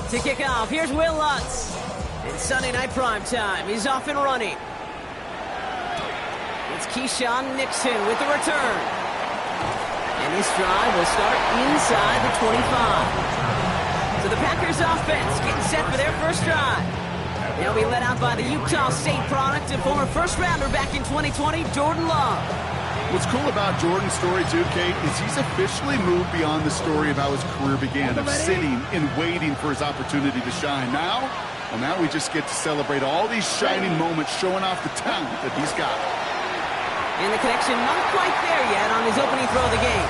To kick off, here's Will Lutz. In Sunday night primetime, he's off and running. It's Keyshawn Nixon with the return. And his drive will start inside the 25. So the Packers offense getting set for their first drive. They'll be led out by the Utah State product and former first-rounder back in 2020, Jordan Love. What's cool about Jordan's story, too, Kate, is he's officially moved beyond the story of how his career began, of sitting and waiting for his opportunity to shine. Now we just get to celebrate all these shining moments, showing off the talent that he's got. And the connection not quite there yet on his opening throw of the game.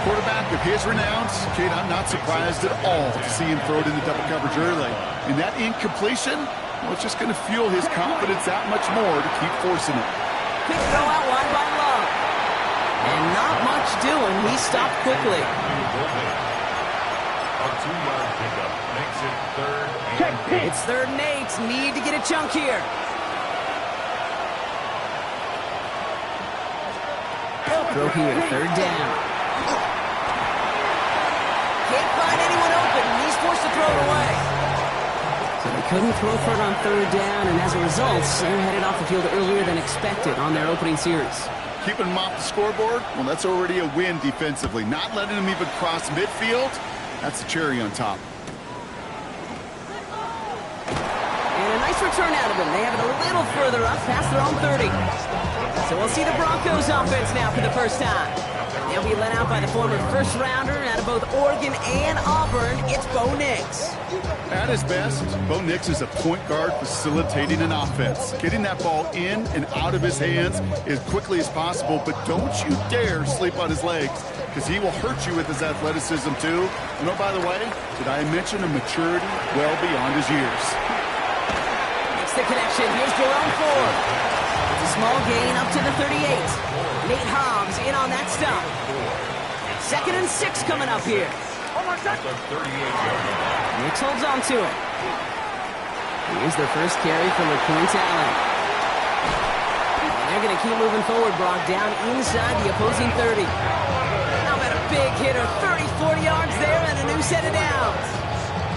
Quarterback of his renowns, Kate, I'm not surprised at all to see him throw it into double coverage early. And that incompletion, well, it's just going to fuel his confidence that much more to keep forcing it. Quick throw out wide by Love. And not much doing. He stopped quickly. A 2-yard pickup makes it 3rd and 8. It's 3rd and 8. Need to get a chunk here. Throw here, 3rd down. Can't find anyone open. He's forced to throw it away. So they couldn't throw for it on 3rd down, and as a result, they're headed off the field earlier than expected on their opening series. Keeping him off the scoreboard, well, that's already a win defensively. Not letting him even cross midfield, that's the cherry on top. And a nice return out of him. They have it a little further up, past their own 30. So we'll see the Broncos offense now for the first time. They'll be led out by the former first-rounder out of both Oregon and Auburn. It's Bo Nix. At his best, Bo Nix is a point guard facilitating an offense, getting that ball in and out of his hands as quickly as possible, but don't you dare sleep on his legs, because he will hurt you with his athleticism too. And oh, by the way, did I mention a maturity well beyond his years? It's the connection. Here's Jerome Ford. It's a small gain up to the 38. Nate Hobbs in on that stop. 2nd and 6 coming up here. Nix holds on to it. Here's their first carry from LaQuint Allen. And they're going to keep moving forward, Brock, down inside the opposing 30. How about a big hitter, 30, 40 yards there, and a new set of downs.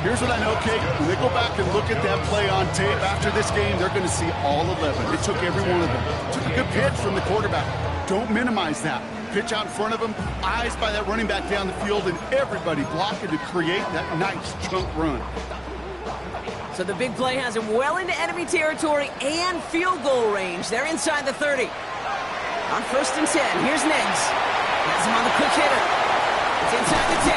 Here's what I know, Kate. When they go back and look at that play on tape after this game, they're going to see all 11. It took every one of them. It took a good pitch from the quarterback. Don't minimize that. Pitch out in front of him, eyes by that running back down the field, and everybody blocking to create that nice chunk run. So the big play has him well into enemy territory and field goal range. They're inside the 30. On 1st and 10, here's Nims. Has him on the quick hitter. It's inside the 10.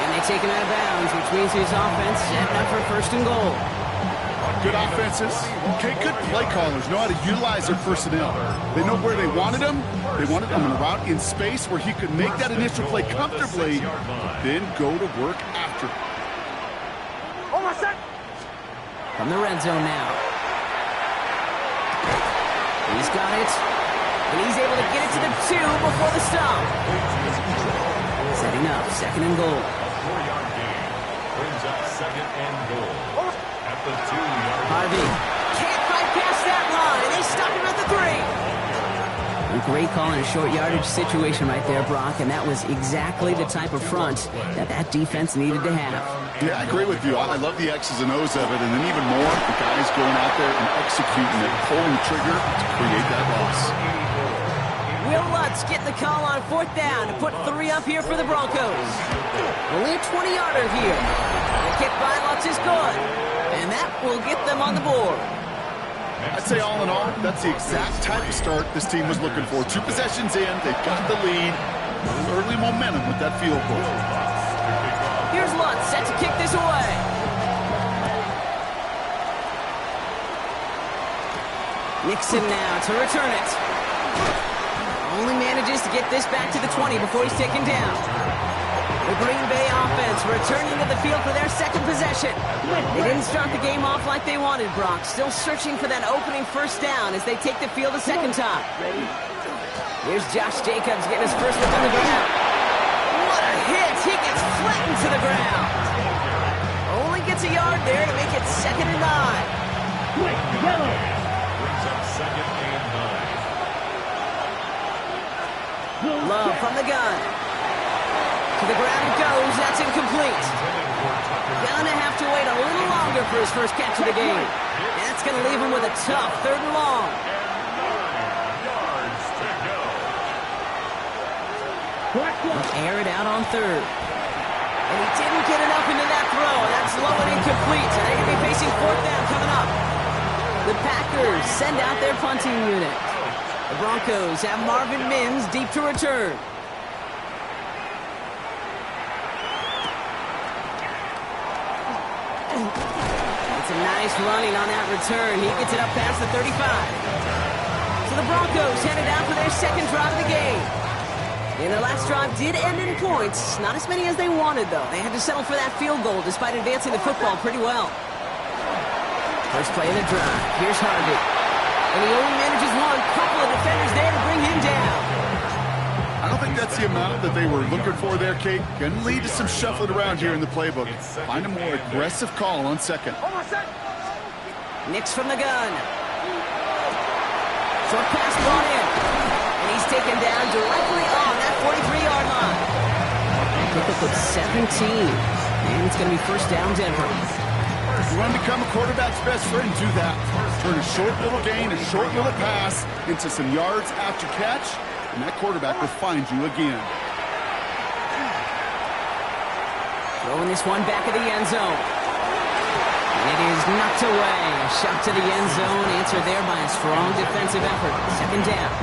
And they take him out of bounds, which means his offense setting up for 1st and goal. Good offenses. Okay, good play callers know how to utilize their personnel. They know where they wanted him. They wanted him on a route in space where he could make that initial play comfortably, then go to work after. From the red zone now. He's got it. And he's able to get it to the 2 before the stop. Setting up 2nd and goal. 4-yard gain brings up 2nd and goal. At the 2-yard Harvey can't fight past that line. They stop him at the 3. A great call in a short yardage situation right there, Brock, and that was exactly the type of front that defense needed to have. Yeah, I agree with you. I love the X's and O's of it, and then even more, the guys going out there and executing it, pulling the trigger to create that loss. Will Lutz getting the call on 4th down to put 3 up here for the Broncos. Only a 20-yarder here. The kick by Lutz is good, and that will get them on the board. I'd say all in all, that's the exact type of start this team was looking for. 2 possessions in, they've got the lead. Early momentum with that field goal. Here's Lutz set to kick this away. Nixon now to return it. Only manages to get this back to the 20 before he's taken down. The Green Bay offense returning to the field for their 2nd possession. They didn't start the game off like they wanted, Brock. Still searching for that opening 1st down as they take the field a 2nd time. Here's Josh Jacobs getting his first look on the ground. What a hit! He gets flattened to the ground. Only gets a yard there to make it 2nd and 9. brings up 2nd and 9. Love from the gun. To the ground it goes. That's incomplete. first catch of the game. And that's going to leave him with a tough 3rd and long. 9 yards to go. He'll air it out on 3rd. And he didn't get enough into that throw. That's low and incomplete. So they're going to be facing 4th down coming up. The Packers send out their punting unit. The Broncos have Marvin Mims deep to return. It's a nice running on that return. He gets it up past the 35. So the Broncos headed out for their 2nd drive of the game. And their last drive did end in points. Not as many as they wanted, though. They had to settle for that field goal despite advancing the football pretty well. First play of the drive. Here's Harvey. And he only manages one. Couple of defenders there to bring him down. I don't think that's the amount that they were looking for there, Kate. Going to lead to some shuffling around here in the playbook. Find a more aggressive call on 2nd. Nims from the gun. Short pass brought in. And he's taken down directly on that 43-yard line. Pick up with 17. And it's going to be 1st down Denver. You want to become a quarterback's best friend, do that. Turn a short little gain, a short little pass into some yards after catch, and that quarterback will find you again. Throwing this one back of the end zone. And it is knocked away. A shot to the end zone, answered there by a strong defensive effort. 2nd down.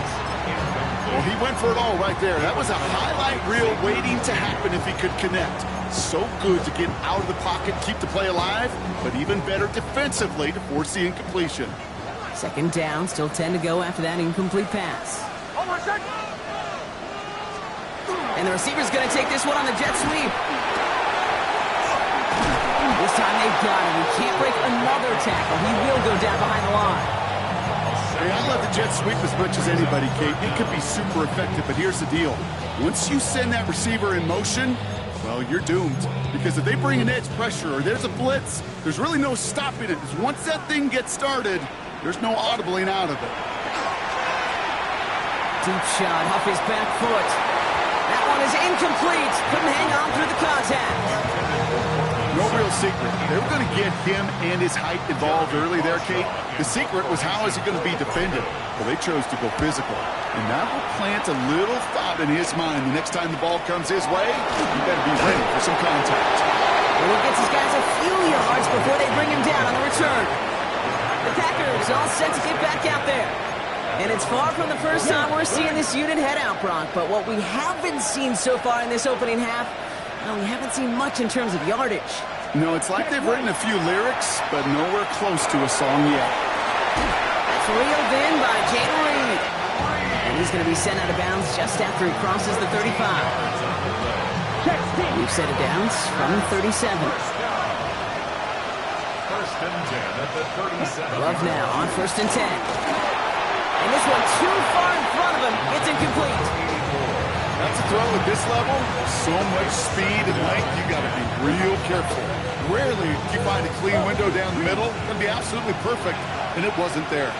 Well, he went for it all right there. That was a highlight reel waiting to happen if he could connect. So good to get out of the pocket, keep the play alive, but even better defensively to force the incompletion. 2nd down, still 10 to go after that incomplete pass. And the receiver's going to take this one on the jet sweep. This time they've got him. He can't break another tackle. He will go down behind the line. Hey, I love the jet sweep as much as anybody, Kate. It could be super effective, but here's the deal. Once you send that receiver in motion, well, you're doomed. Because if they bring an edge pressure or there's a blitz, there's really no stopping it. Once that thing gets started, there's no audibling out of it. Deep shot off his back foot. That one is incomplete. Couldn't hang on through the contact. No real secret. They were going to get him and his height involved early there, Kate. The secret was how is he going to be defended? Well, they chose to go physical. And that will plant a little thought in his mind. The next time the ball comes his way, he better be ready for some contact. And he gets his guys a few yards before they bring him down on the return. The Packers all set to get back out there. And it's far from the first time we're seeing this unit head out, Brock. But what we haven't seen so far in this opening half, well, we haven't seen much in terms of yardage. No, it's like they've written a few lyrics, but nowhere close to a song yet. That's reeled in by Jalen Reed. And he's going to be sent out of bounds just after he crosses the 35. We've set it down from 37. First and 10 at the 37. Love now on 1st and 10. And this one too far in front of him. It's incomplete. That's a throw at this level. So much speed and length, you got to be real careful. Rarely do you find a clean window down the middle. It'd be absolutely perfect, and it wasn't there.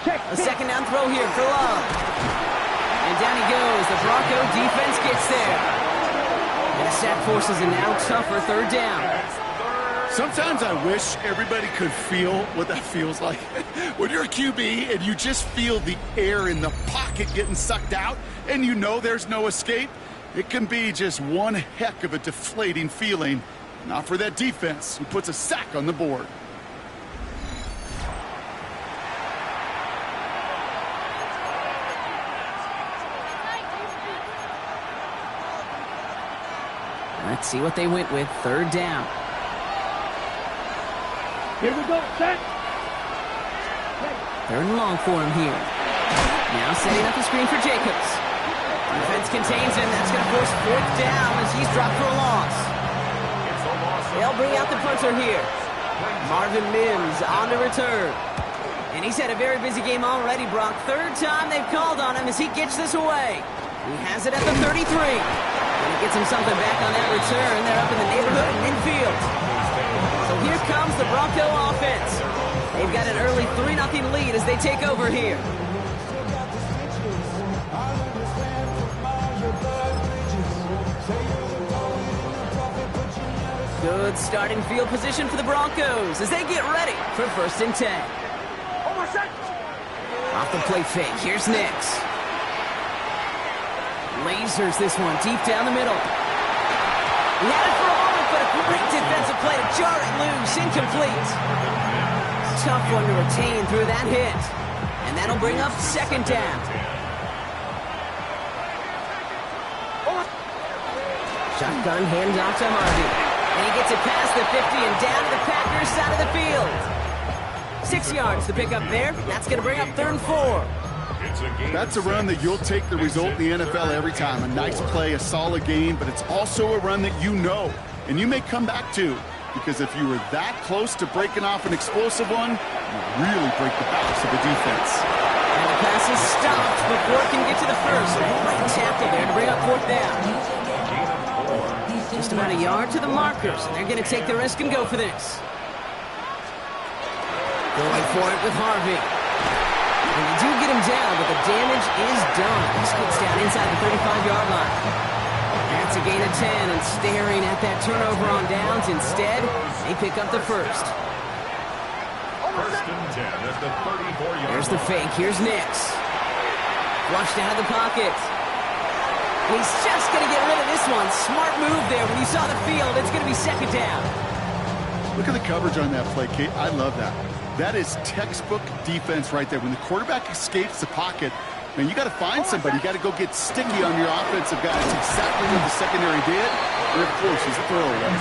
A 2nd down throw here for Love. And down he goes. The Bronco defense gets there. And a sack forces a now tougher 3rd down. Sometimes I wish everybody could feel what that feels like. When you're a QB and you just feel the air in the pocket getting sucked out and you know there's no escape, it can be just one heck of a deflating feeling. Not for that defense who puts a sack on the board. Let's see what they went with. 3rd down. Here we go, set. 3rd and long for him here. Now setting up the screen for Jacobs. Defense contains him. That's going to force 4th down as he's dropped for a loss. They'll bring out the punter here. Marvin Mims on the return. And he's had a very busy game already, Brock. 3rd time they've called on him as he gets this away. He has it at the 33. And he gets him something back on that return. They're up in the neighborhood of midfield. So here comes the Bronco offense. They've got an early 3-0 lead as they take over here. Good starting field position for the Broncos as they get ready for 1st and 10. Off the play fake, here's Nims. Lasers this one deep down the middle. He had it for a moment, but a great defensive play to jar it loose, incomplete. Tough one to retain through that hit. And that'll bring up 2nd down. Shotgun handoff to Harvey. And he gets it past the 50 and down to the Packers side of the field. 6 yards to pick up there. That's going to bring up 3rd and 4. That's a run that you'll take the result in the NFL every time. A nice play, a solid game, but it's also a run that you know and you may come back to, because if you were that close to breaking off an explosive one, you really break the balance of the defense. And the pass is stopped before it can get to the first. Great tackle there to bring up 4th down. Just about a yard to the markers, and they're going to take the risk and go for this. Going for it with Harvey. And you do get him down, but the damage is done. He scoots down inside the 35-yard line. That's a gain of 10, and staring at that turnover on downs. Instead, they pick up the first. 1st and 10 at the 34-yard line. There's the fake. Here's Nims. Flushed out of the pocket. He's just going to get rid of this one. Smart move there. When you saw the field, it's going to be 2nd down. Look at the coverage on that play, Kate. I love that. That is textbook defense right there. When the quarterback escapes the pocket, man, you got to find somebody. You got to go get sticky on your offensive guy. That's exactly what the secondary did. They're close. He's a throwaway.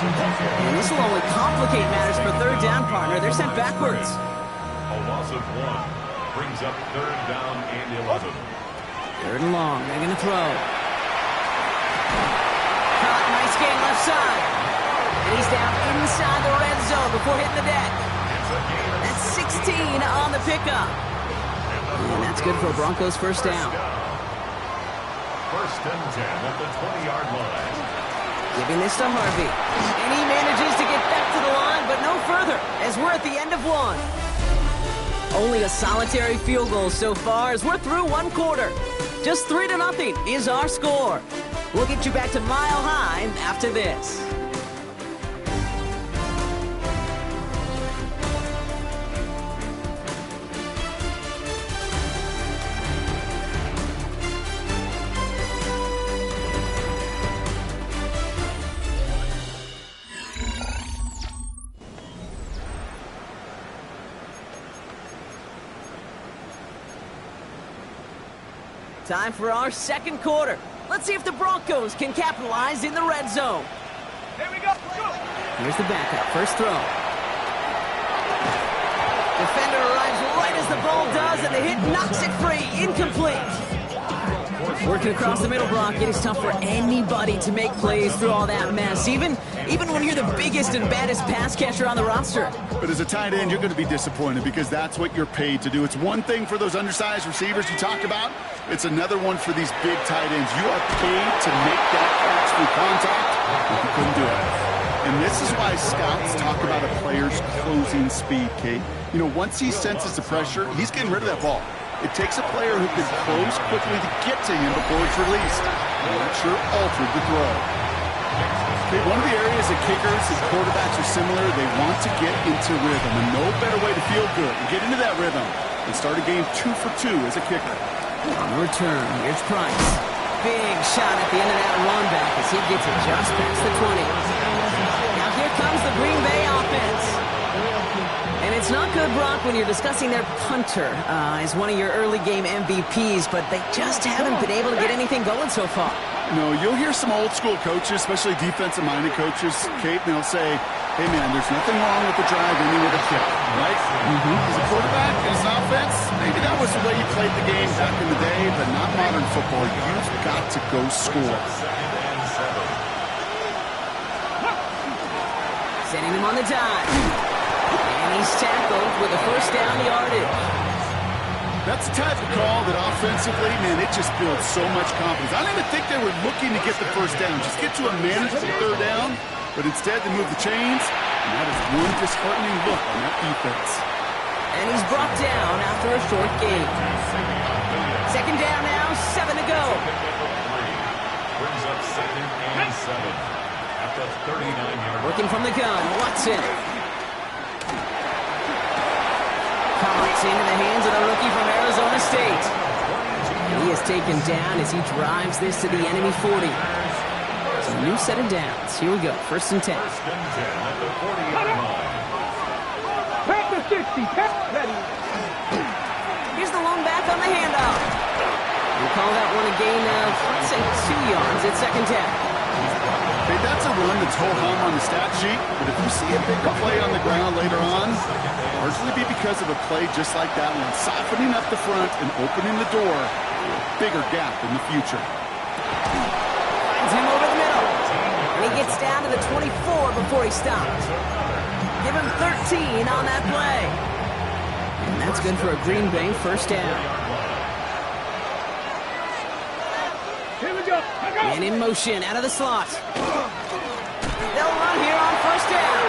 And this will only complicate matters for 3rd down, partner. They're sent backwards. A loss of 1 brings up 3rd down and 11. 3rd and long. They're going to throw. Caught. Nice game left side. And he's down inside the red zone before hitting the deck. That's 16 on the pickup. And that's good for a Broncos 1st down. 1st and 10 at the 20-yard line. Giving this to Harvey. And he manages to get back to the line, but no further, as we're at the end of 1. Only a solitary field goal so far as we're through 1 quarter. Just 3-0 is our score. We'll get you back to Mile High after this. Time for our 2nd quarter. Let's see if the Broncos can capitalize in the red zone. Here we go. Here's the backup. First throw. Defender arrives right as the ball does, and the hit knocks it free. Incomplete. Working across the middle, Brock. It is tough for anybody to make plays through all that mess, even when you're the biggest and baddest pass catcher on the roster. But as a tight end, you're going to be disappointed because that's what you're paid to do. It's one thing for those undersized receivers you talked about. It's another one for these big tight ends. You are paid to make that catch through contact, but you couldn't do it. And this is why scouts talk about a player's closing speed, Kate. You know, once he senses the pressure, he's getting rid of that ball. It takes a player who can close quickly to get to him before it's released. And that sure altered the throw. Okay, one of the areas that kickers and quarterbacks are similar, they want to get into rhythm. And no better way to feel good and get into that rhythm than start a game 2 for 2 as a kicker. On the return, here's Price. Big shot at the end of that run back as he gets it just past the 20. Now here comes the Green Bay offense. And it's not good, Brock, when you're discussing their punter as one of your early game MVPs, but they just haven't been able to get anything going so far. No, you'll hear some old school coaches, especially defensive-minded coaches, Kate, and they'll say, hey, man, there's nothing wrong with the drive ending with a kick, right? As a quarterback, as an offense, maybe that was the way you played the game back in the day, but not modern football. You've got to go score. Setting him on the dive. And he's tackled with a 1st down yardage. That's the type of call that offensively, man, it just builds so much confidence. I don't even think they were looking to get the 1st down. Just get to a manageable 3rd down. But instead, they move the chains, and that is one disheartening look on that defense. And he's brought down after a short game. 2nd down now, 7 to go. Brings up 2nd and 7. at the 39-yard line. Working from the gun, Watson. Caught into the hands of the rookie from Arizona State. And he is taken down as he drives this to the enemy 40. So a new set of downs. Here we go, 1st and 10. First and 10 at the 40-yard line. Back to 60. Ready. Here's the long back on the handoff. We call that one a gain of, let's say, 2 yards at 2nd down. Hey, that's a run that's ho-hum on the stat sheet, but if you see a bigger play on the ground later on, largely be because of a play just like that one, softening up the front and opening the door for a bigger gap in the future. Finds him over the middle. And he gets down to the 24 before he stops. Give him 13 on that play. And that's good for a Green Bay 1st down. Here we go. And in motion, out of the slot. They'll run here on 1st down.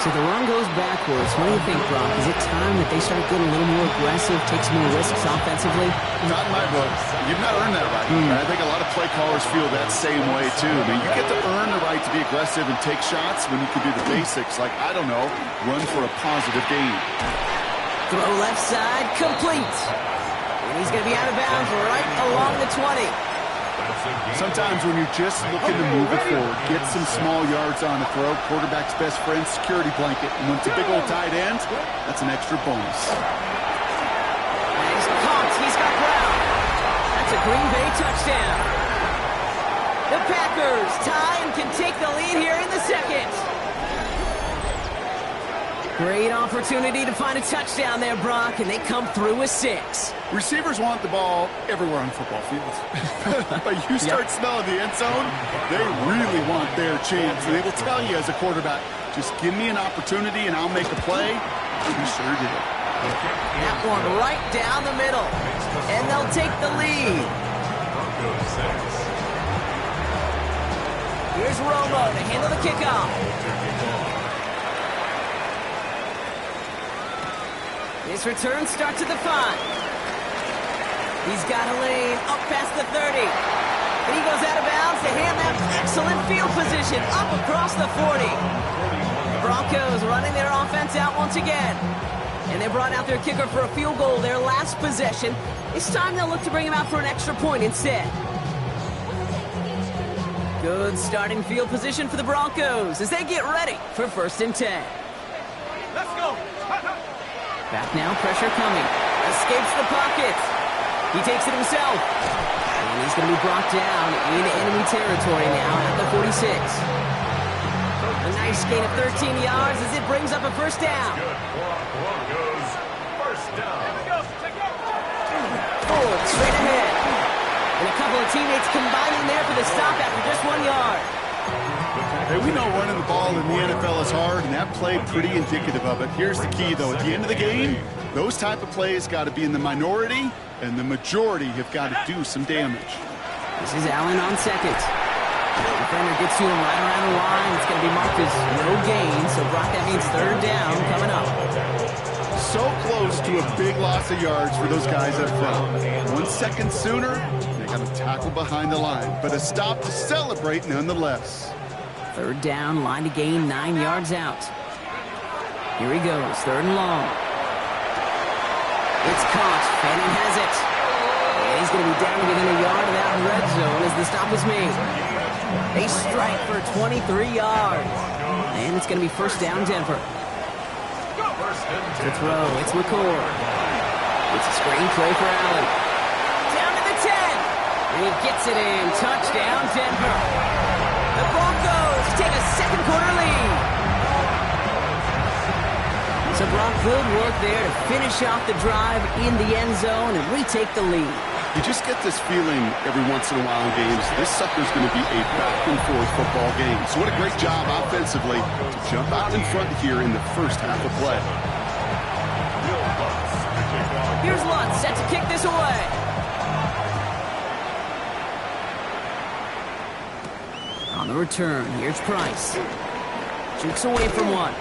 So the run goes backwards. What do you think, Brock? Is it time that they start getting a little more aggressive, take some more risks offensively? Not in my book. You've not earned that right. I think a lot of play callers feel that same way, too. I mean, you get to earn the right to be aggressive and take shots when you can do the basics, like, I don't know, run for a positive gain. Throw left side, complete. And he's going to be out of bounds right along the 20. Sometimes when you're just looking to move it forward, get some small yards on the throw, quarterback's best friend, security blanket. And when it's a big old tight end, that's an extra bonus. And he's caught. He's got ground. That's a Green Bay touchdown. The Packers tie and can take the lead here in the 2nd. Great opportunity to find a touchdown there, Brock, and they come through with 6. Receivers want the ball everywhere on football fields. But you start smelling the end zone, they really want their chance. And they will tell you as a quarterback, just give me an opportunity and I'll make a play. He sure did. That one right down the middle. And they'll take the lead. Broncos 6. Here's Romo to handle the kickoff. This return starts at the 5. He's got a lane up past the 30. And he goes out of bounds to hand that excellent field position up across the 40. Broncos running their offense out once again. And they brought out their kicker for a field goal their last possession. This time they'll look to bring him out for an extra point instead. Good starting field position for the Broncos as they get ready for 1st and 10. Let's go. Back now, pressure coming. Escapes the pocket. He takes it himself. And he's going to be brought down in enemy territory now at the 46. A nice gain of 13 yards as it brings up a 1st down. Good for Broncos. 1st down. Forward, straight ahead. And a couple of teammates combining there for the stop after just 1 yard. Hey, we know running the ball in the NFL is hard, and that play pretty indicative of it. Here's the key, though. At the end of the game, those type of plays got to be in the minority, and the majority have got to do some damage. This is Allen on 2nd. The defender gets to him right around the line. It's going to be marked as no gain, so Brock, that means 3rd down coming up. So close to a big loss of yards for those guys up front. 1 second sooner, they got to tackle behind the line, but a stop to celebrate nonetheless. 3rd down, line to gain 9 yards out. Here he goes, 3rd and long. It's caught. Fanning has it. And he's going to be down within a yard of that red zone as the stop is made. They strike for 23 yards. And it's going to be 1st down, Denver. To throw, it's McCord. It's a screen play for Allen. Down to the 10. And he gets it in. Touchdown, Denver. The Broncos take a 2nd quarter lead. So Brock, good work there to finish off the drive in the end zone and retake the lead. You just get this feeling every once in a while in games, this sucker's going to be a back-and-forth football game. So what a great job offensively to jump out in front here in the 1st half of play. Here's Lutz set to kick this away. On the return, here's Price. Jukes away from one.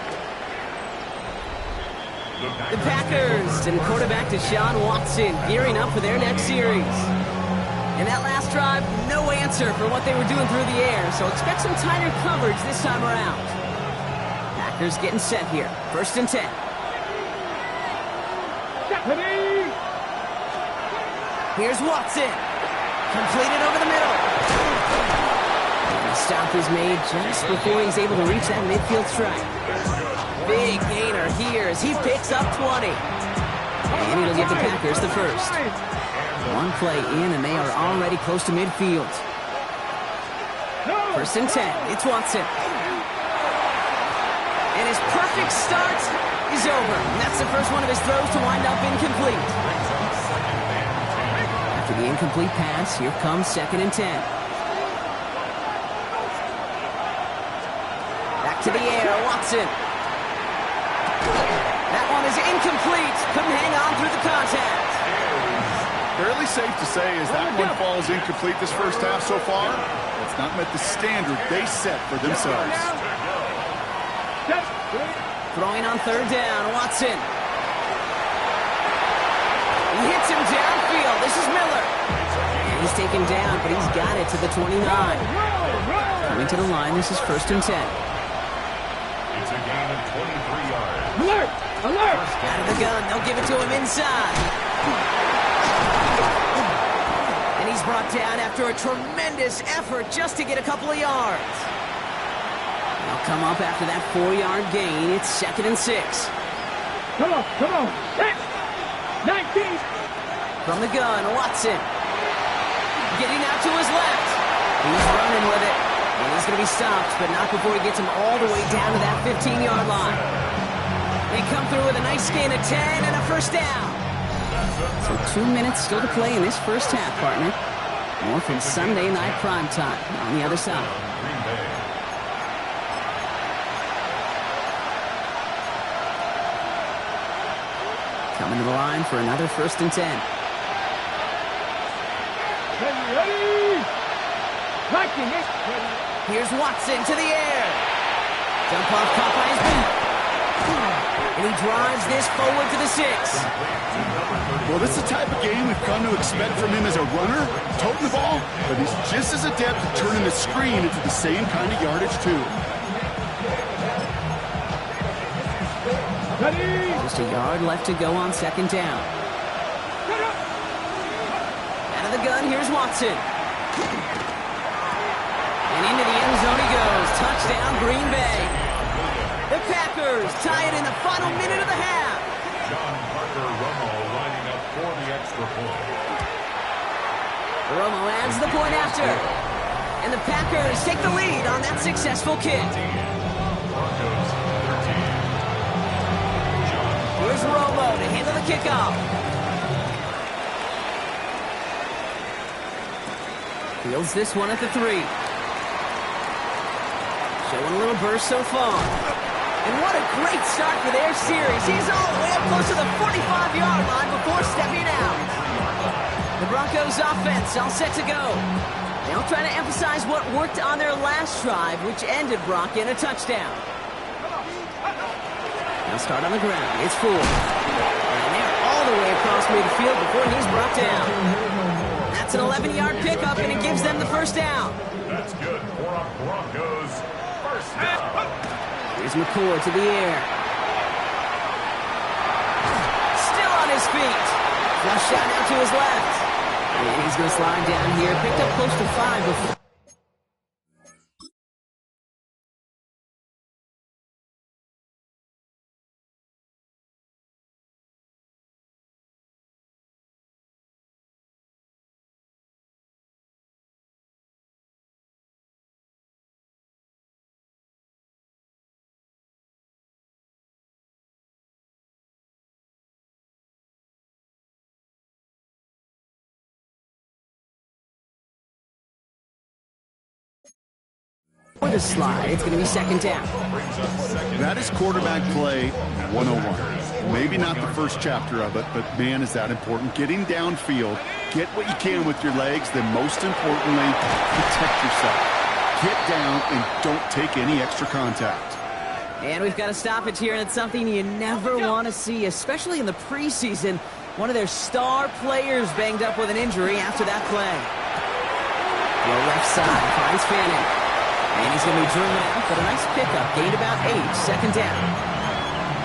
The Packers and quarterback Deshaun Watson gearing up for their next series. And that last drive, no answer for what they were doing through the air, so expect some tighter coverage this time around. Packers getting set here. 1st and 10. Here's Watson. Completed over the middle. And the stop is made just before he's able to reach that midfield strike. Big gainer here as he picks up 20. And it'll give the Packers the first. One play in, and they are already close to midfield. 1st and 10. It's Watson. And his perfect start is over. And that's the first one of his throws to wind up incomplete. After the incomplete pass, here comes 2nd and 10. Back to the air, Watson. That one is incomplete. Couldn't hang on through the contact. Fairly safe to say as that one falls incomplete this first half so far, it's not met the standard they set for themselves. Throwing on 3rd down, Watson. He hits him downfield. This is Miller. And he's taken down, but he's got it to the 29. Coming to the line, this is 1st and 10. It's a gain of 23 yards. Alert! Alert! Out of the gun, they'll give it to him inside. And he's brought down after a tremendous effort just to get a couple of yards. They'll come up after that 4-yard gain. It's 2nd and 6. Come on, come on. 19. From the gun, Watson. Getting out to his left. He's running with it. And he's going to be stopped, but not before he gets him all the way down to that 15-yard line. They come through with a nice gain of 10 and a first down. So 2 minutes still to play in this first half, partner. More from Sunday night primetime on the other side. Green Bay. Coming to the line for another 1st and 10. Ready! Liking it. Ready. Here's Watson to the air. Dump off caught by his boot. And he drives this forward to the 6. Well, this is the type of game we've come to expect from him as a runner, toting the ball, but he's just as adept at turning the screen into the same kind of yardage, too. Ready! Just a yard left to go on 2nd down. Out of the gun, here's Watson. And into the end zone he goes. Touchdown, Green Bay. The Packers tie it in the final minute of the half. John Parker Romo lining up for the extra point. Romo adds the point after. And the Packers take the lead on that successful kick. Broncos 13. Here's Romo to handle the kickoff. Fields this one at the 3. Showing a little burst so far. And what a great start for their series. He's all the way up close to the 45-yard line before stepping out. The Broncos offense all set to go. They'll try to emphasize what worked on their last drive, which ended Brock in a touchdown. They'll start on the ground. It's full. And they're all the way across midfield before he's brought down. That's an 11-yard pickup, and it gives them the first down. That's good for a Broncos first down. Here's McCord to the air. Still on his feet. Flush out now to his left. And he's going to slide down here. Picked up close to 5 before. For the slide, it's going to be 2nd down. That is quarterback play 101. Maybe not the first chapter of it, but man, is that important. Getting downfield, get what you can with your legs, then most importantly, protect yourself. Get down and don't take any extra contact. And we've got to stop it here, and it's something you never want to see, especially in the preseason. One of their star players banged up with an injury after that play. Throw left side, finds Fanning. And he's going to be driven out, but a nice pickup. Gained about 8, second down.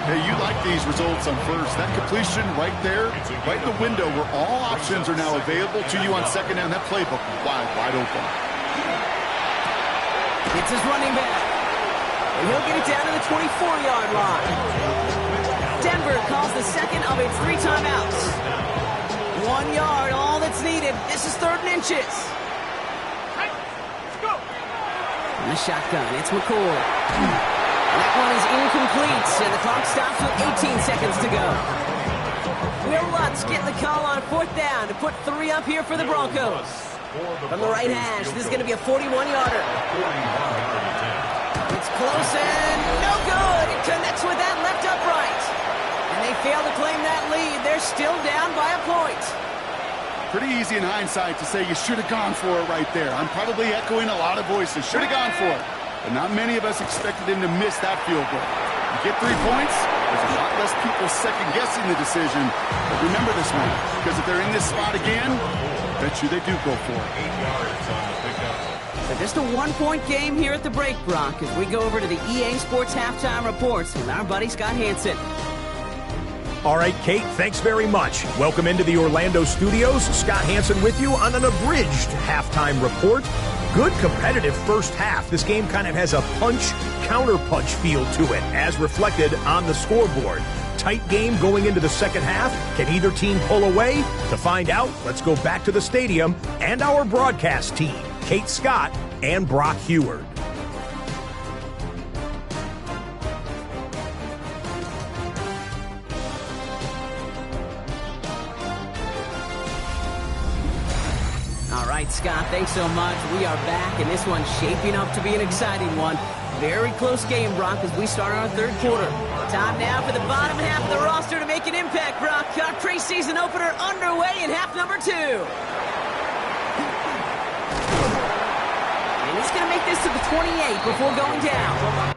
Hey, you like these results on first. That completion right there, right in the window where all options are now available to you on second down. That playbook wide open. It's his running back. And he'll get it down to the 24-yard line. Denver calls the second of its 3 timeouts. 1 yard, all that's needed. This is 3rd and inches. Let's go. In the shotgun, it's McCoy. That one is incomplete, and the clock stops with 18 seconds to go. Will Lutz getting the call on 4th down to put 3 up here for the Broncos. From the right hash, this is going to be a 41-yarder. It's close and no good. It connects with that left upright. And they fail to claim that lead. They're still down by a point. Pretty easy in hindsight to say you should have gone for it right there. I'm probably echoing a lot of voices. Should have gone for it. But not many of us expected him to miss that field goal. You get 3 points, there's a lot less people second-guessing the decision. But remember this one, because if they're in this spot again, bet you they do go for it. 8 yards on the pickup. So just a 1-point game here at the break, Brock, as we go over to the EA Sports halftime reports with our buddy Scott Hansen. All right, Kate, thanks very much. Welcome into the Orlando studios. Scott Hansen with you on an abridged halftime report. Good competitive first half. This game kind of has a punch-counter-punch feel to it, as reflected on the scoreboard. Tight game going into the second half. Can either team pull away? To find out, let's go back to the stadium and our broadcast team, Kate Scott and Brock Heward. All right, Scott, thanks so much. We are back, and this one's shaping up to be an exciting one. Very close game, Brock, as we start our 3rd quarter. Time now for the bottom half of the roster to make an impact, Brock. Our preseason opener underway in half number 2. And he's going to make this to the 28 before going down.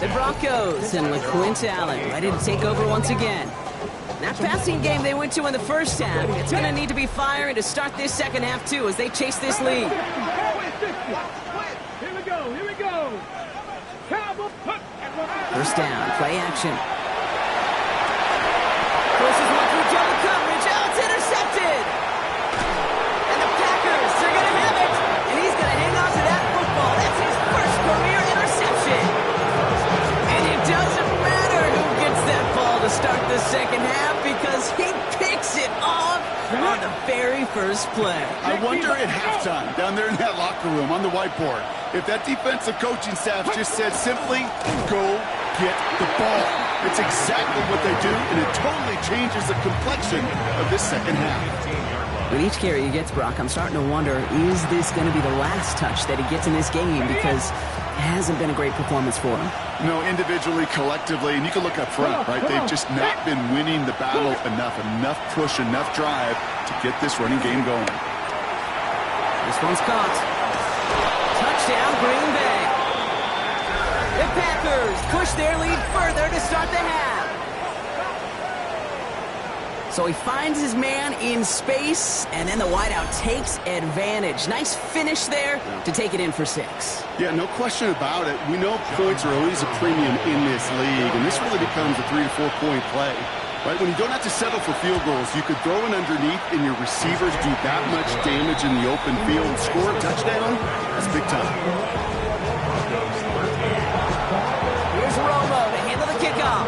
The Broncos and LeQuint Allen ready to take over once again. That passing game they went to in the first half, it's going to need to be firing to start this second half, too, as they chase this lead. Here we go, here we go. First down, play action. Forces one through double coverage. Oh, it's intercepted. And the Packers, they're going to have it. And he's going to hang on to that football. That's his first career interception. And it doesn't matter who gets that ball to start the second half because he picks it off on the very first play. I wonder at halftime, down there in that locker room on the whiteboard, if that defensive coaching staff just said simply, go get the ball. It's exactly what they do, and it totally changes the complexion of this second half. With each carry he gets, Brock, I'm starting to wonder, is this going to be the last touch that he gets in this game? Because it hasn't been a great performance for him. No, individually, collectively, and you can look up front, right? They've just not been winning the battle enough push, enough drive to get this running game going. This one's caught. Touchdown, Green Bay. The Packers push their lead further to start the half. So he finds his man in space, and then the wideout takes advantage. Nice finish there to take it in for 6. Yeah, no question about it. We know points are always a premium in this league, and this really becomes a 3 to 4 point play. Right? When you don't have to settle for field goals, you could throw it underneath, and your receivers do that much damage in the open field. Score a touchdown, that's big time. Here's Romo to handle the kickoff.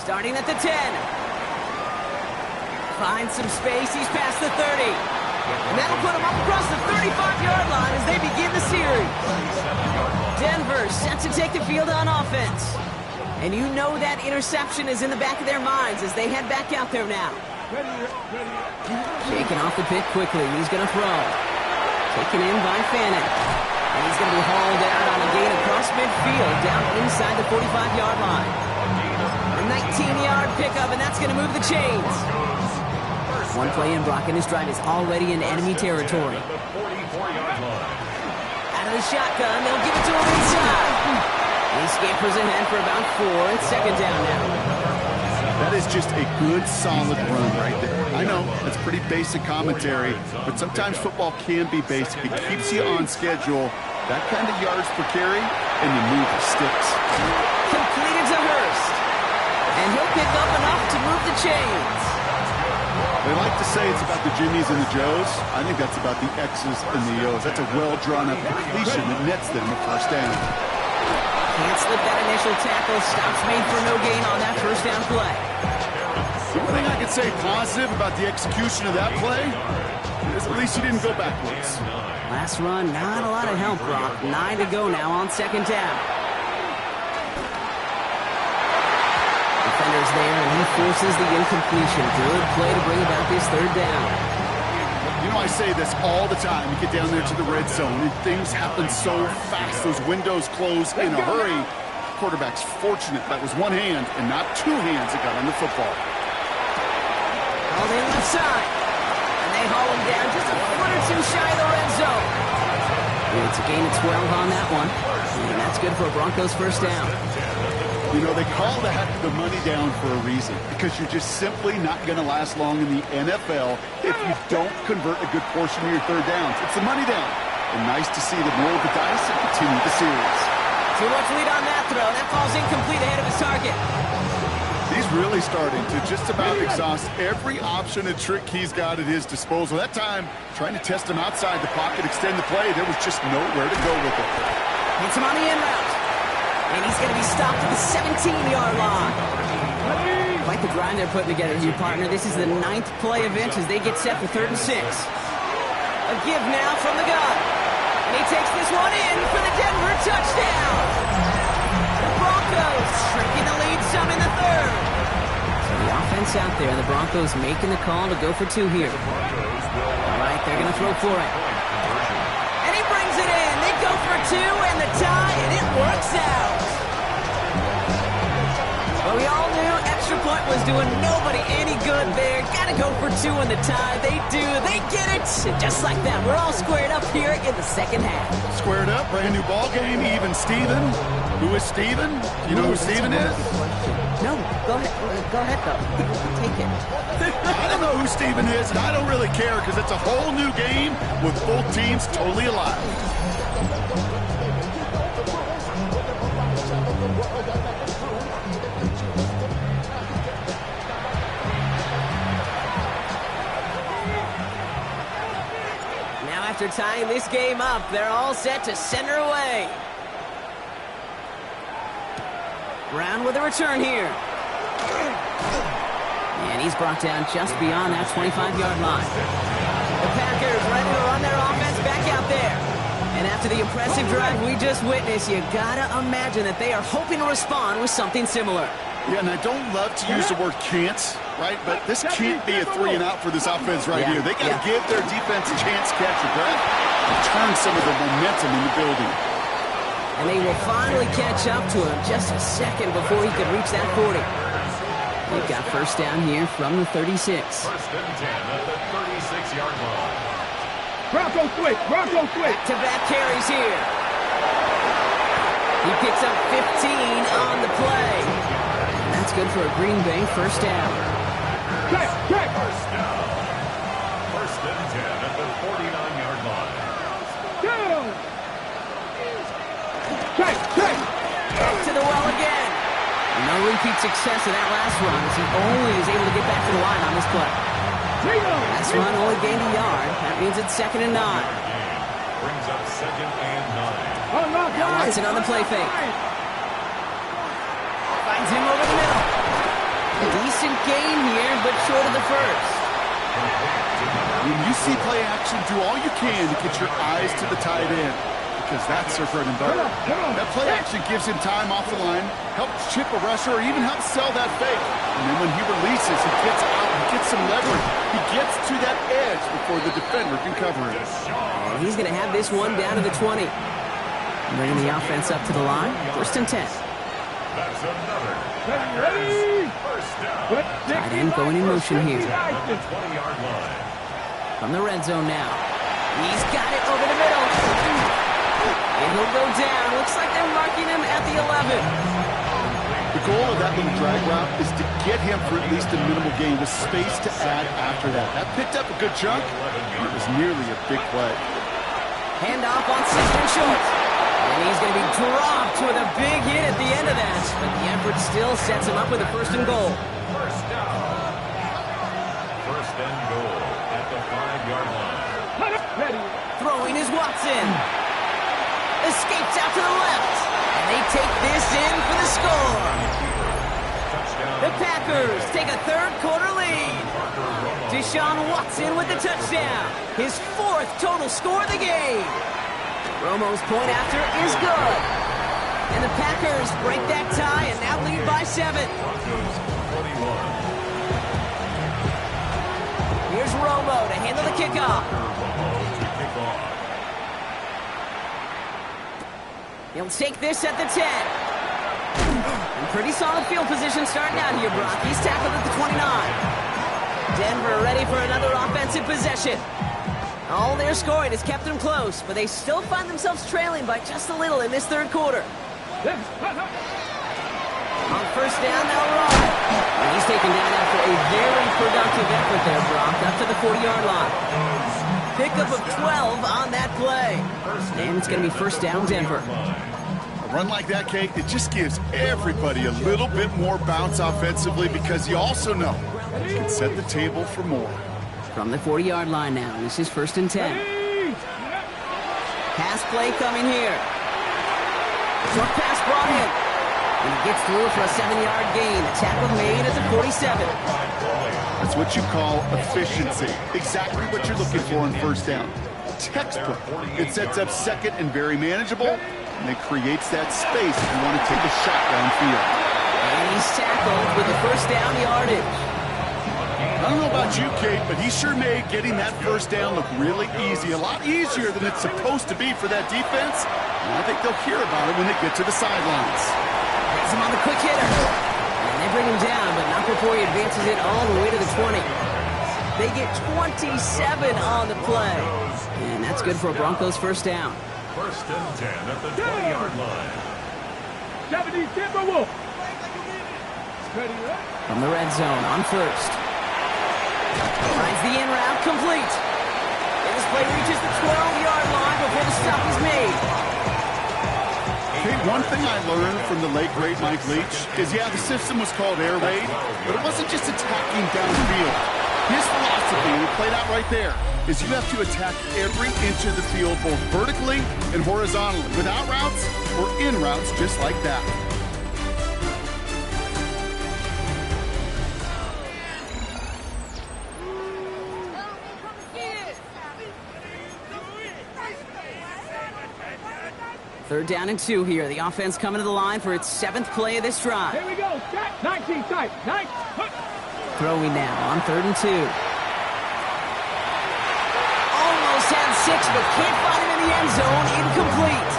Starting at the 10. Finds some space. He's past the 30. And that'll put him up across the 35-yard line as they begin the series. Denver set to take the field on offense. And you know that interception is in the back of their minds as they head back out there now. Shaking off the pick quickly. He's going to throw. Taken in by Fannin. And he's going to be hauled out on a gain across midfield down inside the 45-yard line. A 19-yard pickup, and that's going to move the chains. One play in, Brock, and his drive is already in enemy territory. Out of the shotgun, they'll give it to him inside. He scampers ahead for about 4. It's second down now. That is just a good, solid run right there. I know, that's pretty basic commentary, but sometimes football can be basic. It keeps you on schedule. That kind of yards per carry, and you move the sticks. Completed to Hurst. And he'll pick up enough to move the chains. They like to say it's about the Jimmies and the Joes. I think that's about the X's and the O's. That's a well-drawn-up completion that nets them a first down. Can't slip that initial tackle. Stops made for no gain on that first down play. The only thing I could say positive about the execution of that play is at least you didn't go backwards. Last run, not a lot of help, Brock. 9 to go now on second down. Defender's there, and he forces the incompletion. Good play to bring about this third down. You know, I say this all the time. You get down there to the red zone, and things happen so fast. Those windows close in a hurry. Quarterback's fortunate that was one hand and not two hands that got on the football. Called in left side. And they haul him down just a foot or two shy of the red zone. And it's a gain of 12 on that one. And that's good for a Broncos first down. You know, they call that the money down for a reason, because you're just simply not going to last long in the NFL if you don't convert a good portion of your third downs. It's the money down. And nice to see them roll the dice and continue the series. Too much lead on that throw. That falls incomplete ahead of his target. He's really starting to just about exhaust every option and trick he's got at his disposal. That time, trying to test him outside the pocket, extend the play, there was just nowhere to go with it. Hits him on the in route. And he's going to be stopped at the 17-yard line. Quite the grind they're putting together here, partner. This is the 9th play of inch as they get set for 3rd and 6. A give now from the gun. And he takes this one in for the Denver touchdown. The Broncos shrinking the lead some in the 3rd. So the offense out there, the Broncos making the call to go for 2 here. All right, they're going to throw for it. And he brings it in. They go for 2 and the tie, and it works out. Well, we all knew extra point was doing nobody any good there. Gotta go for two in the tie. They do. They get it. And just like that, we're all squared up here in the second half. Squared up, brand new ball game, even Steven. Who is Steven? Do you know who Steven is? No, go ahead. Go ahead, though. Take it. I don't know who Steven is, and I don't really care because it's a whole new game with both teams totally alive. Now after tying this game up, they're all set to send her away. Brown with a return here. And he's brought down just beyond that 25-yard line. The Packers ready to run their offense back out there. And after the impressive drive we just witnessed, you gotta imagine that they are hoping to respond with something similar. Yeah, and I don't love to use the word can't, right? But this can't be a 3-and-out for this offense right here. They got to give their defense a chance to catch a breath and turn some of the momentum in the building. And they will finally catch up to him just a second before he could reach that 40. They've got first down here from the 36. First and 10 at the 36-yard line. Bronco switch. Bronco switch. Back-to-back carries here. He picks up 15 on the play. And that's good for a Green Bay first down. Check. First down. First and 10 at the 49-yard line. Down. Check. To the well again. No repeat success of that last run as he only is able to get back to the line on this play. Last run only gained a yard. That means it's 2nd and 9. Brings up 2nd and 9. Now Watson on the play fake. Finds him over the middle. A decent gain here, but short of the first. When you see play action, do all you can to get your eyes to the tight end, because that's their bread and butter. That play action gives him time off the line, helps chip a rusher, or even helps sell that fake. And then when he releases, he gets out, he gets some leverage. He gets to that edge before the defender can cover it. And he's going to have this one down to the 20. Bringing the offense up to the line. First and 10. That's another. Ready. First down. Tight end going in motion here. At the 20-yard line. From the red zone now. He's got it over the middle. And he'll go down. Looks like they're marking him at the 11. The goal of that little drag route is to get him for at least a minimal gain with space to add after that. That picked up a good chunk, and it was nearly a big play. Handoff on 6th and short. And he's going to be dropped with a big hit at the end of that. But the effort still sets him up with a first and goal. First down. First and goal at the 5-yard line. Ready. Throwing is Watson. Escapes out to the left. And they take this in for the score. The Packers take a third-quarter lead. Deshaun Watson with the touchdown. His 4th total score of the game. Romo's point after is good. And the Packers break that tie and now lead by 7. Here's Romo to handle the kickoff. He'll take this at the 10. And pretty solid field position starting out here, Brock. He's tackled at the 29. Denver ready for another offensive possession. All their scoring has kept them close, but they still find themselves trailing by just a little in this third quarter. On first down, they'll roll. And he's taken down after a very productive effort there, Brock, up to the 40-yard line. Pickup of 12 on that play. And it's going to be first down, Denver. A run like that, Kate, it just gives everybody a little bit more bounce offensively because you also know you can set the table for more. From the 40-yard line now, this is first and 10. Pass play coming here. Short pass brought in. And he gets through for a 7-yard gain. A tackle made at the 47. That's what you call efficiency. Exactly what you're looking for on first down. Textbook. It sets up second and very manageable, and it creates that space if you want to take a shot downfield. And he's tackled with the first down yardage. I don't know about you, Kate, but he sure made getting that first down look really easy. A lot easier than it's supposed to be for that defense. And I think they'll hear about it when they get to the sidelines. Has him on the quick hitter. And they bring him down, but not before he advances it all the way to the 20. They get 27 on the play. And that's good for a Broncos first down. First and 10 at the 20-yard line. 70 Timberwolf. From the red zone on first. Finds the in route complete. And this play reaches the 12-yard line before the stop is made. Hey, one thing I learned from the late, great Mike Leach is, yeah, the system was called air raid, but it wasn't just attacking downfield. His philosophy, and it played out right there, is you have to attack every inch of the field, both vertically and horizontally, without routes or in routes, just like that. Third down and 2 here. The offense coming to the line for its 7th play of this drive. Here we go. 19 tight. 9. Throwing now on 3rd and 2. Almost had 6, but can't find him in the end zone. Incomplete.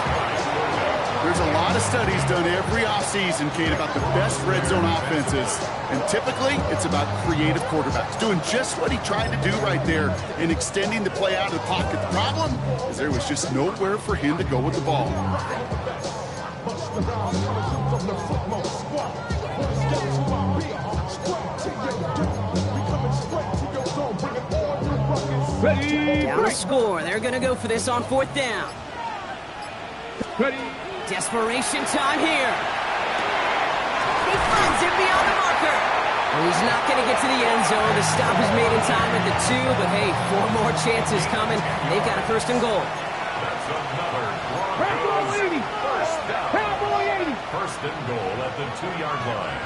There's a lot of studies done every offseason, Kate, about the best red zone offenses. And typically, it's about creative quarterbacks doing just what he tried to do right there and extending the play out of the pocket. The problem is there was just nowhere for him to go with the ball. Down to score. They're going to go for this on 4th down. Ready. Desperation time here. He finds it beyond the marker. Well, he's not going to get to the end zone. The stop is made in time at the 2, but hey, 4 more chances coming. They've got a 1st and goal. That's another Cowboy 80. first down. Cowboy 80. First and goal at the 2-yard line.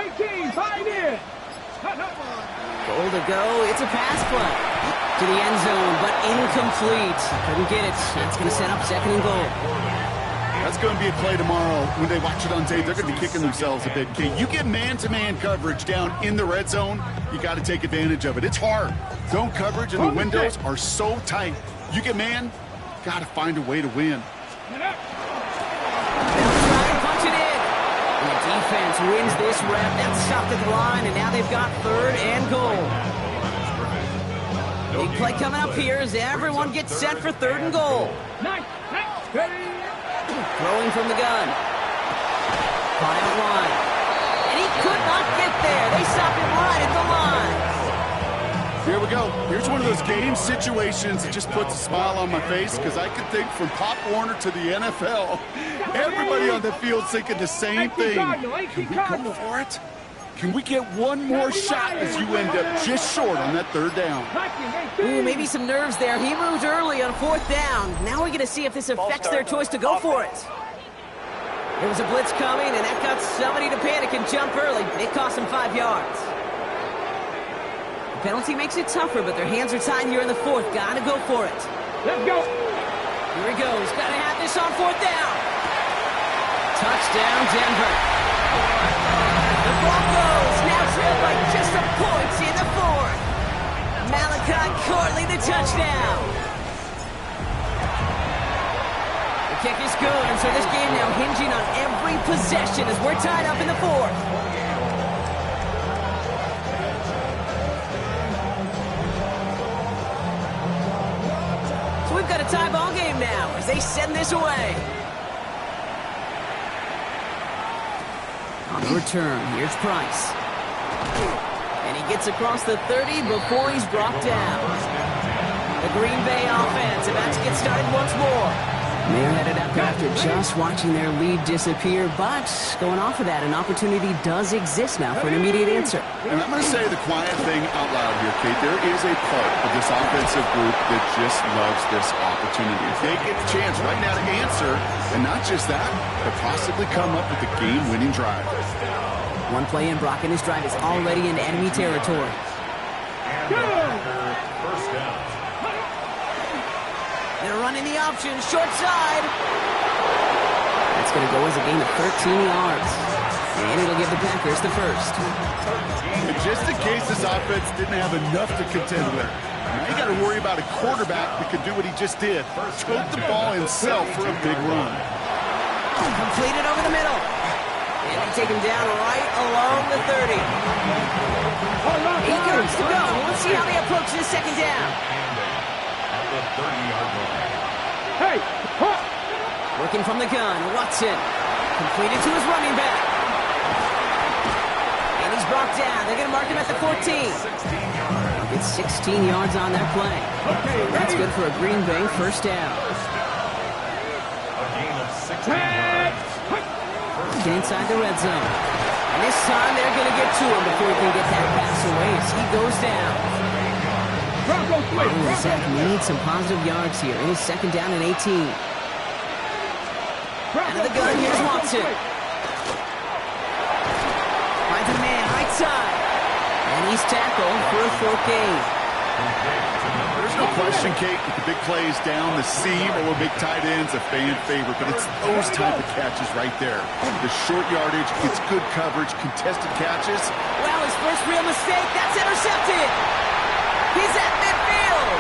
18. Find it. Goal to go. It's a pass play to the end zone, but incomplete. Couldn't get it. That's going to set up 2nd and goal. That's going to be a play tomorrow. When they watch it on tape, they're going to be kicking themselves a bit. Kate, you get man-to-man coverage down in the red zone, you got to take advantage of it. It's hard. Zone coverage and the windows are so tight. You get man, got to find a way to win. They'll try and punch it in. And the defense wins this rep. That's stopped at the line, and now they've got 3rd and goal. Big play coming up here as everyone gets set for 3rd and goal. 9. Ready. Throwing from the gun. Caught out wide. And he could not get there. They stopped him right at the line. Here we go. Here's one of those game situations that just puts a smile on my face because I can think from Pop Warner to the NFL. Everybody on the field thinking the same thing. Can we go for it? Can we get one more shot as you end up just short on that 3rd down? Ooh, maybe some nerves there. He moved early on 4th down. Now we're going to see if this affects their choice to go for it. There was a blitz coming, and that got somebody to panic and jump early. It cost them 5 yards. The penalty makes it tougher, but their hands are tied here in the 4th. Got to go for it. Let's go. Here he goes. Got to have this on 4th down. Touchdown, Denver. The Broncos now trail by just a point in the 4th. Malachi Corley, the touchdown. The kick is good, and so this game now hinging on every possession as we're tied up in the 4th. So we've got a tie ball game now as they send this away. On the return, here's Price. And he gets across the 30 before he's brought down. The Green Bay offense about to get started once more. They're headed out after just watching their lead disappear, but going off of that, an opportunity does exist now for an immediate answer. And I'm going to say the quiet thing out loud here, Kate. There is a part of this offensive group that just loves this opportunity. If they get the chance right now to answer, and not just that, but possibly come up with a game-winning drive. One play in, Brock, and his drive is already in enemy territory. First down. They're running the option, short side. That's going to go as a gain of 13 yards. And it'll give the Packers the first. And just in case this offense didn't have enough to contend with, now you got to worry about a quarterback that can do what he just did. Tote the ball himself for a big run. Completed over the middle. And he take him down right along the 30. 8 yards to go. Let's see how they approach this second down. At the 30-yard line. Hey, huh. Working from the gun, Watson. Completed to his running back. And he's brought down. They're going to mark him at the 14. 16 yards. It's 16 yards on that play. That's good for a Green Bay first down. A gain of 16 yards. Get inside the red zone. And this time they're going to get to him before he can get that pass away as he goes down. Broncos win. Oh, Zach needs some positive yards here. It is second down and 18. Out of the gun, here's Watson. Finds a man right side. And he's tackled for a 4th gain. There's no question, Kate, that the big plays down the seam or big tight ends a fan favorite, but it's those type of catches right there. The short yardage, it's good coverage, contested catches. Well, his first real mistake, that's intercepted. He's at midfield.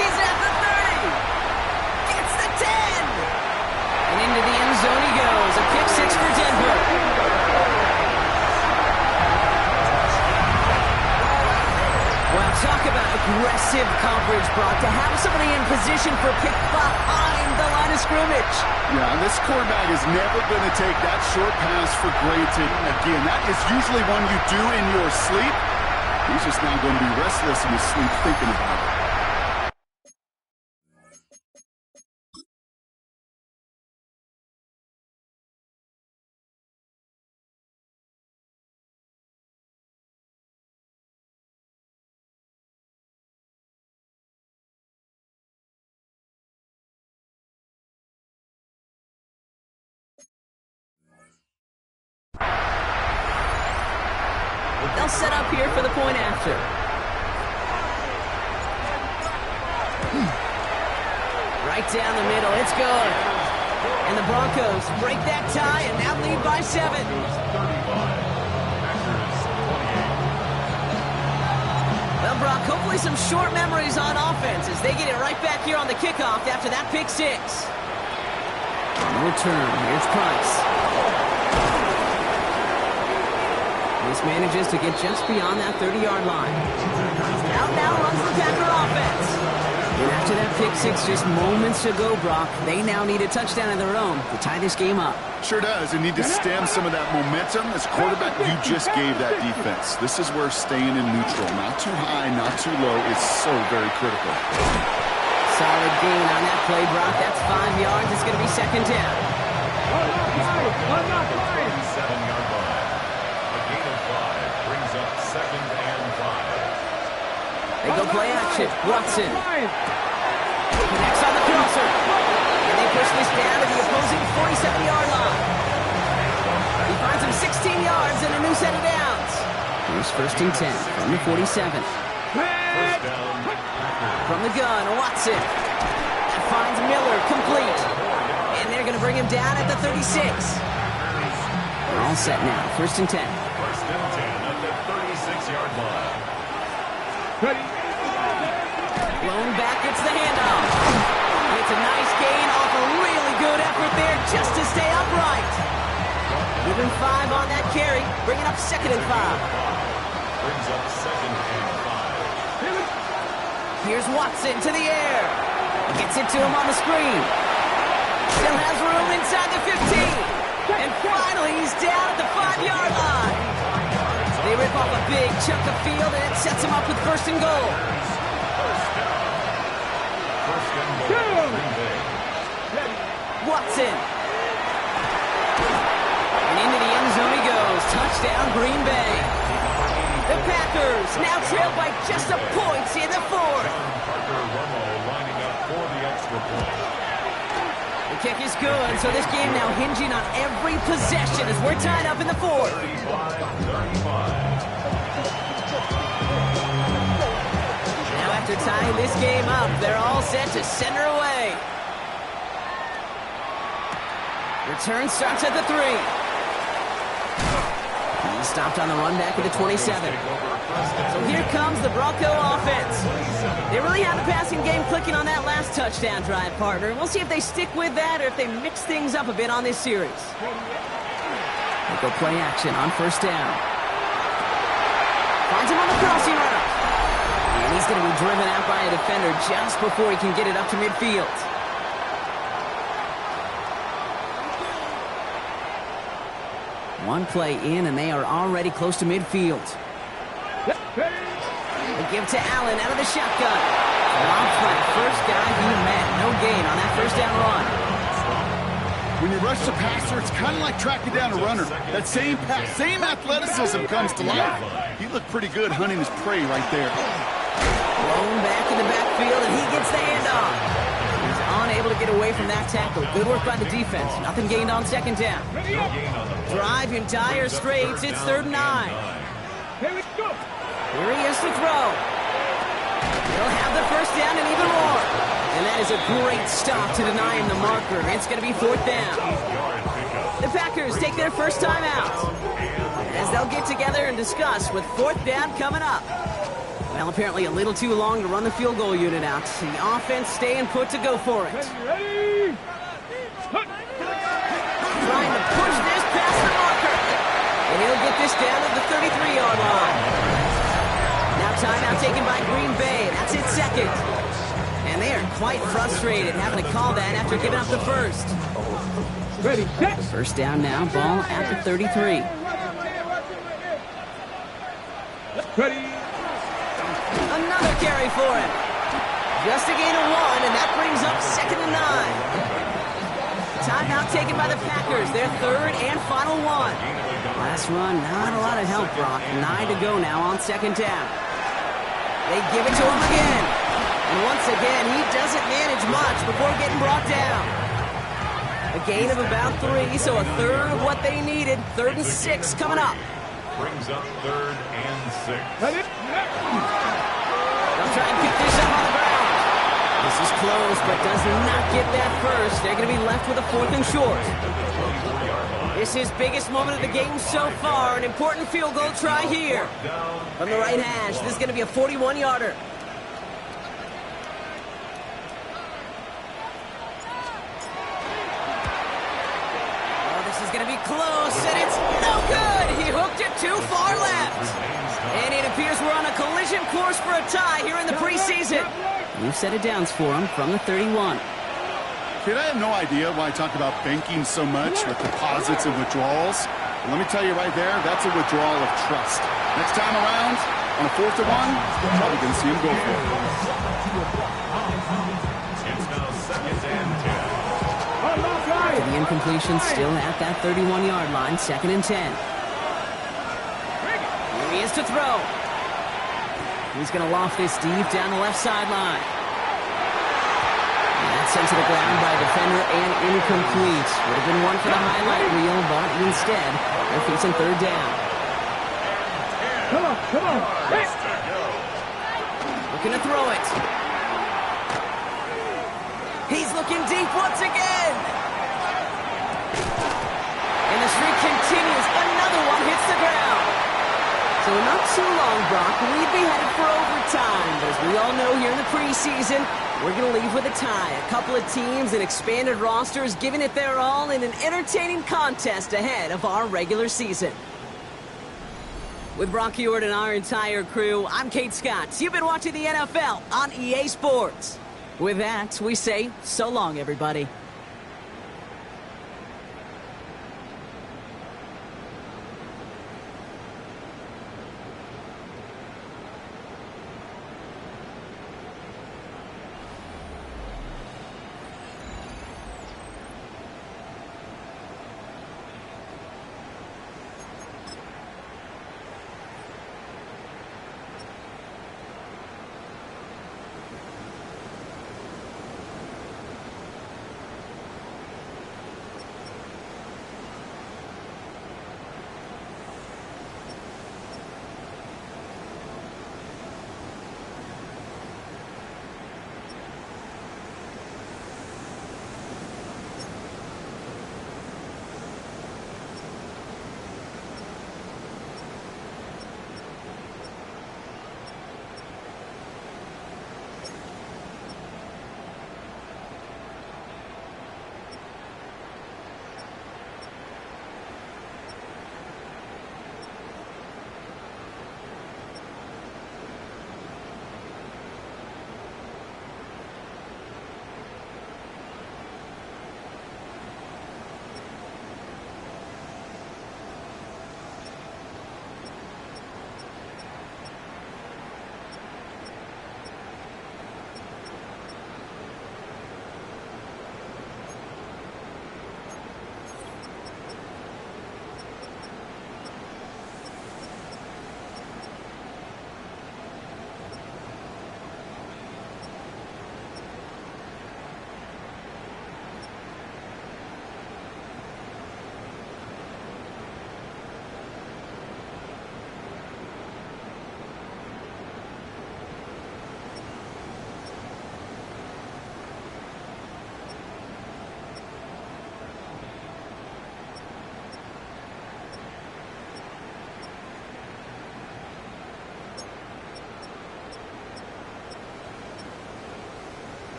He's at the 30. Gets the 10. And into the end zone he goes. A pick 6 for Denver. Well, talk about aggressive coverage, Brock. To have somebody in position for a pick behind the line of scrimmage. Yeah, and this quarterback is never going to take that short pass for granted. Again, that is usually one you do in your sleep. He's just now going to be restless in his sleep thinking about it. They'll set up here for the point after. Right down the middle. It's good. And the Broncos break that tie and now lead by 7. Well, Brock, hopefully some short memories on offense as they get it right back here on the kickoff after that pick 6. On the return, here's Price. This manages to get just beyond that 30-yard line. Out now runs the Packer offense. And after that pick 6 just moments ago, Brock, they now need a touchdown of their own to tie this game up. Sure does. They need to stem some of that momentum. As quarterback, you just gave that defense. This is where staying in neutral, not too high, not too low, is so very critical. Solid gain on that play, Brock. That's 5 yards. It's going to be second down. 37-yard line. A gain of 5 brings up second and 5. They go play action. Watson connects on the crosser. And they push this down to the opposing 47-yard line. He finds him 16 yards and a new set of downs. Here's first and 10 from the 47. First down, Packers. From the gun, Watson. That finds Miller, complete. And they're going to bring him down at the 36. They're all set now. First and 10. First and 10 at the 36-yard line. Blown back, it's the handoff. It's a nice gain off a really good effort there just to stay upright. Give him 5 on that carry, bringing up second and 5. Brings up second and 5. Here's Watson to the air. Gets it to him on the screen. Still has room inside the 15. And finally, he's down at the 5-yard line. They rip off a big chunk of field, and it sets him up with first and goal. First and goal, Green Bay. Watson. And into the end zone he goes. Touchdown, Green Bay. The Packers now trail by just a point in the 4th. Parker Romo lining up for the extra point. The kick is good, so this game now hinging on every possession as we're tied up in the 4th. 35-35. Now after tying this game up, they're all set to send her away. Return starts at the 3. He stopped on the run back at the 27. So here comes the Bronco offense. They really had the passing game clicking on that last touchdown drive, partner. We'll see if they stick with that or if they mix things up a bit on this series. They go play action on first down. Finds him on the crossing route. And he's going to be driven out by a defender just before he can get it up to midfield. One play in, and they are already close to midfield. They give to Allen out of the shotgun. Off by the first guy he met. No gain on that first down run. When you rush the passer, it's kind of like tracking down a runner. That same pass, same athleticism comes to life. He looked pretty good hunting his prey right there. Blown back in the backfield, and he gets the handoff. He's unable to get away from that tackle. Good work by the defense. Nothing gained on second down. Drive in dire straits. It's 3rd and 9. Here we go. Here he is to throw. He'll have the first down and even more. And that is a great stop to deny him the marker. It's going to be 4th down. The Packers take their first time out as they'll get together and discuss with 4th down coming up. Well, apparently a little too long to run the field goal unit out. The offense staying put to go for it. Ready? Trying to push this past the marker. And he'll get this down to the 33-yard line. Now timeout taken by Green Bay. That's its 2nd. And they are quite frustrated having to call that after giving up the first. Ready, set. First down now, ball at the 33. Ready. Another carry for him. Just a gain of 1, and that brings up 2nd and 9. Timeout taken by the Packers, their 3rd and final one. Last run, not a lot of help, Brock. 9 to go now on 2nd down. They give it to him again. And once again, he doesn't manage much before getting brought down. A gain of about 3, so a third of what they needed. 3rd and 6 coming up. Brings up 3rd and 6. Ready. They'll try and pick this up on the ground. This is close, but does not get that first. They're going to be left with a 4th and short. This is biggest moment of the game so far. An important field goal try here. From the right hash, this is going to be a 41-yarder. Going to be close, and it's no good. He hooked it too far left. And it appears we're on a collision course for a tie here in the preseason. New set of downs for him from the 31. Kid, I have no idea why I talk about banking so much with deposits and withdrawals. But let me tell you right there, that's a withdrawal of trust. Next time around, on a 4th and 1, you're probably going to see him go for it. It's now 2nd and 10. The incompletion still at that 31-yard line, 2nd and 10. Here he is to throw. He's going to loft this deep down the left sideline. And that's sent to the ground by a defender and incomplete. Would have been one for the highlight reel, but instead, they're facing 3rd down. Come on, come on. Hey. Looking to throw it. He's looking deep once again. And the streak continues. Another one hits the ground. So not too long, Brock. We'd be headed for overtime. But as we all know here in the preseason, we're going to leave with a tie. A couple of teams and expanded rosters giving it their all in an entertaining contest ahead of our regular season. With Brock Ewart and our entire crew, I'm Kate Scott. You've been watching the NFL on EA Sports. With that, we say so long, everybody.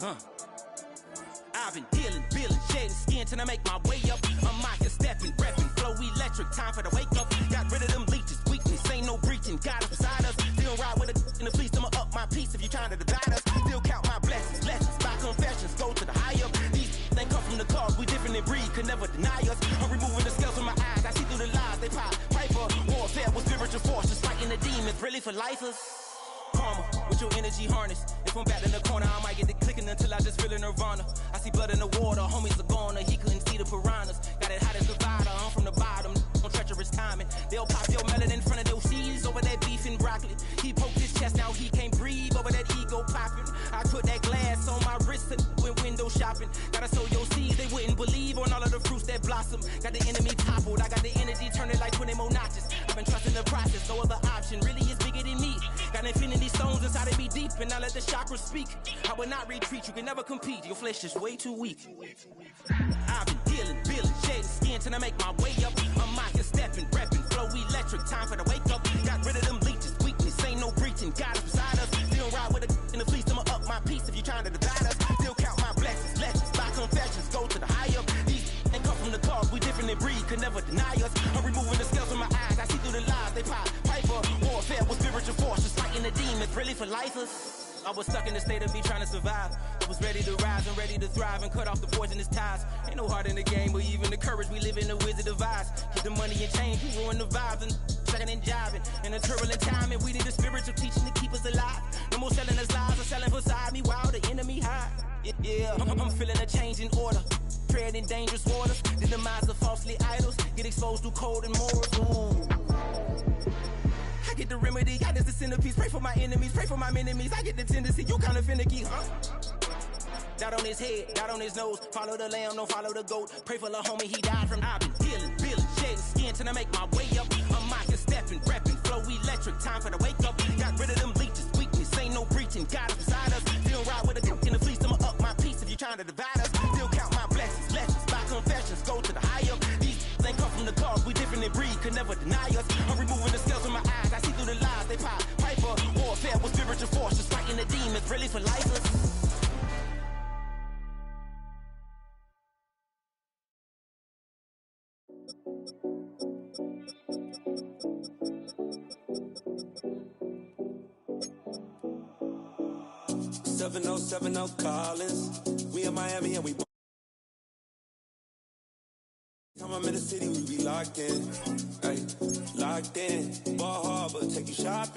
I've been dealing, shedding skin till I make my way up. I'm out here stepping, repping, flow electric, time for the wake up. Got rid of them leeches, weakness, ain't no breaching, got us beside us. Still ride with a in the fleece, I'ma up my piece if you trying to divide us. Still count my blessings, lessons, by confessions, go to the high up. These they come from the cause, we different in breed, could never deny us. I'm removing the scales from my eyes, I see through the lies, they pop, piper. Warfare with spiritual force, just fighting the demons, really for lifers. Karma, with your energy harness. If I'm back in the corner, I might get the clicking until I just feel a nirvana. I see blood in the water, homies are gone, he couldn't see the piranhas. Got it hot as divider, I'm from the bottom, on treacherous timing. They'll pop your melon in front of those seeds over that beef and broccoli. He poked his chest, now he can't breathe over that ego popping. I put that glass on my wrist and went window shopping. Gotta sow your seeds, they wouldn't believe on all of the fruits that blossom. Got the enemy toppled, I got the energy turning like 20 more notches. I've been trusting the process, no other option really is bigger than me. Got infinity stones inside of me deep, and I let the chakras speak. I will not retreat, you can never compete, your flesh is way too weak. I've been dealing, shedding skin till I make my way up. I'm out here stepping, repping, flow electric, time for the wake up. Got rid of them leeches, weakness, ain't no breaching, got us beside us. Still ride with a in the fleece, I'ma up my piece if you trying to divide us. Still count my blessings, legends, by confessions, go to the high up. These ain't come from the cause, we different in breed, could never deny us. I'm removing the scales from my eyes, I see through the lies, they pop, piper. Warfare with spiritual force, just fighting the demons, really for lifers. I was stuck in the state of me trying to survive. I was ready to rise and ready to thrive and cut off the poisonous ties. Ain't no heart in the game, but even the courage we live in the Wizard of Oz. Get the money and change, we ruin the vibes and sucking and jiving. In a turbulent time, and we need a spiritual teaching to keep us alive. No more selling us lies or selling beside me while the enemy hide. Yeah, I'm feeling a change in order. Treading dangerous waters, the demise of falsely idols. Get exposed through cold and morals. Ooh. I get the remedy, God is the centerpiece. Pray for my enemies, pray for my enemies. I get the tendency, you kinda finicky, huh? Dot on his head, dot on his nose. Follow the lamb, don't follow the goat. Pray for the homie, he died from. I've been dealing, shedding skin till I make my way up. I'm out here stepping, repping, flow electric, time for the wake up. Got rid of them leeches, weakness, ain't no breaching, got us beside us. Still ride with a cook in the fleece, I'ma up my piece if you trying to divide us. Still count my blessings, lessons, by confessions, go to the high up. These ain't come from the cause, we different in breed, could never deny us. I'm removing the scales from my eyes, I see through the lies, they pop, piper. Warfare with spiritual force, just fighting the demons, really for lifers. 7070 Collins. We in Miami and we. Time I'm in the city, we be locked in. Ay, locked in. Ball hard, but take you shopping.